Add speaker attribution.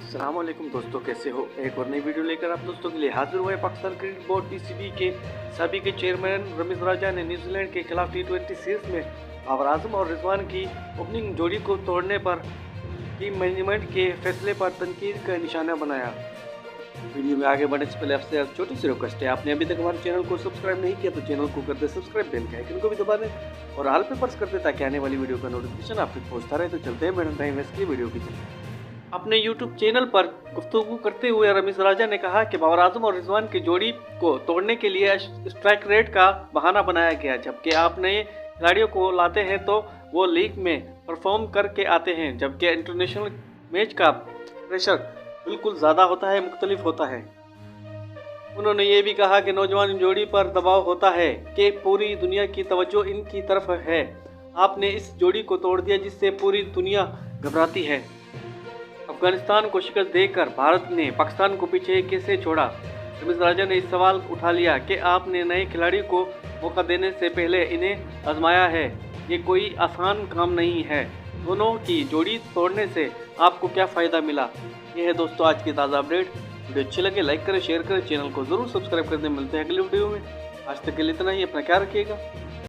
Speaker 1: अस्सलामुअलैकुम दोस्तों, कैसे हो। एक और नई वीडियो लेकर आप दोस्तों के लिए हाजिर हुए। पाकिस्तान क्रिकेट बोर्ड पीसीबी के साबिक चेयरमैन रमीज राजा ने न्यूजीलैंड के खिलाफ टी20 सीरीज में बाबर आजम और रिजवान की ओपनिंग जोड़ी को तोड़ने पर टीम मैनेजमेंट के फैसले पर तनकीद का निशाना बनाया। वीडियो में आगे बढ़ने से पहले आपसे छोटी सी रिक्वेस्ट है, आपने अभी तक हमारे चैनल को सब्सक्राइब नहीं किया तो चैनल को कर दे सब्सक्राइब, बेल के आइकन को भी दबा दें और हाल पे प्रेस कर दे ताकि आने वाली वीडियो का नोटिफिकेशन आप तक पहुंचता रहे। तो चलते हैं बिना टाइम वेस्ट किए वीडियो की तरफ। अपने YouTube चैनल पर गुफ्तगू करते हुए रमीज राजा ने कहा कि बाबर आजम और रिजवान की जोड़ी को तोड़ने के लिए स्ट्राइक रेट का बहाना बनाया गया। जबकि आप नए खिलाड़ियों को लाते हैं तो वो लीग में परफॉर्म करके आते हैं, जबकि इंटरनेशनल मैच का प्रेशर बिल्कुल ज़्यादा होता है, मुख्तलिफ होता है। उन्होंने ये भी कहा कि नौजवान जोड़ी पर दबाव होता है कि पूरी दुनिया की तवज्जो इनकी तरफ है। आपने इस जोड़ी को तोड़ दिया जिससे पूरी दुनिया घबराती है। अफगानिस्तान को शिकस्त देकर भारत ने पाकिस्तान को पीछे कैसे छोड़ा। रमीज राजा ने इस सवाल उठा लिया कि आपने नए खिलाड़ी को मौका देने से पहले इन्हें आजमाया है। ये कोई आसान काम नहीं है। दोनों की जोड़ी तोड़ने से आपको क्या फ़ायदा मिला। ये है दोस्तों आज की ताज़ा अपडेट। वीडियो अच्छी लगे लाइक करें, शेयर करें, चैनल को ज़रूर सब्सक्राइब कर दें। मिलते हैं अगली वीडियो में। आज तक के लिए इतना ही। अपना ख्याल रखिएगा।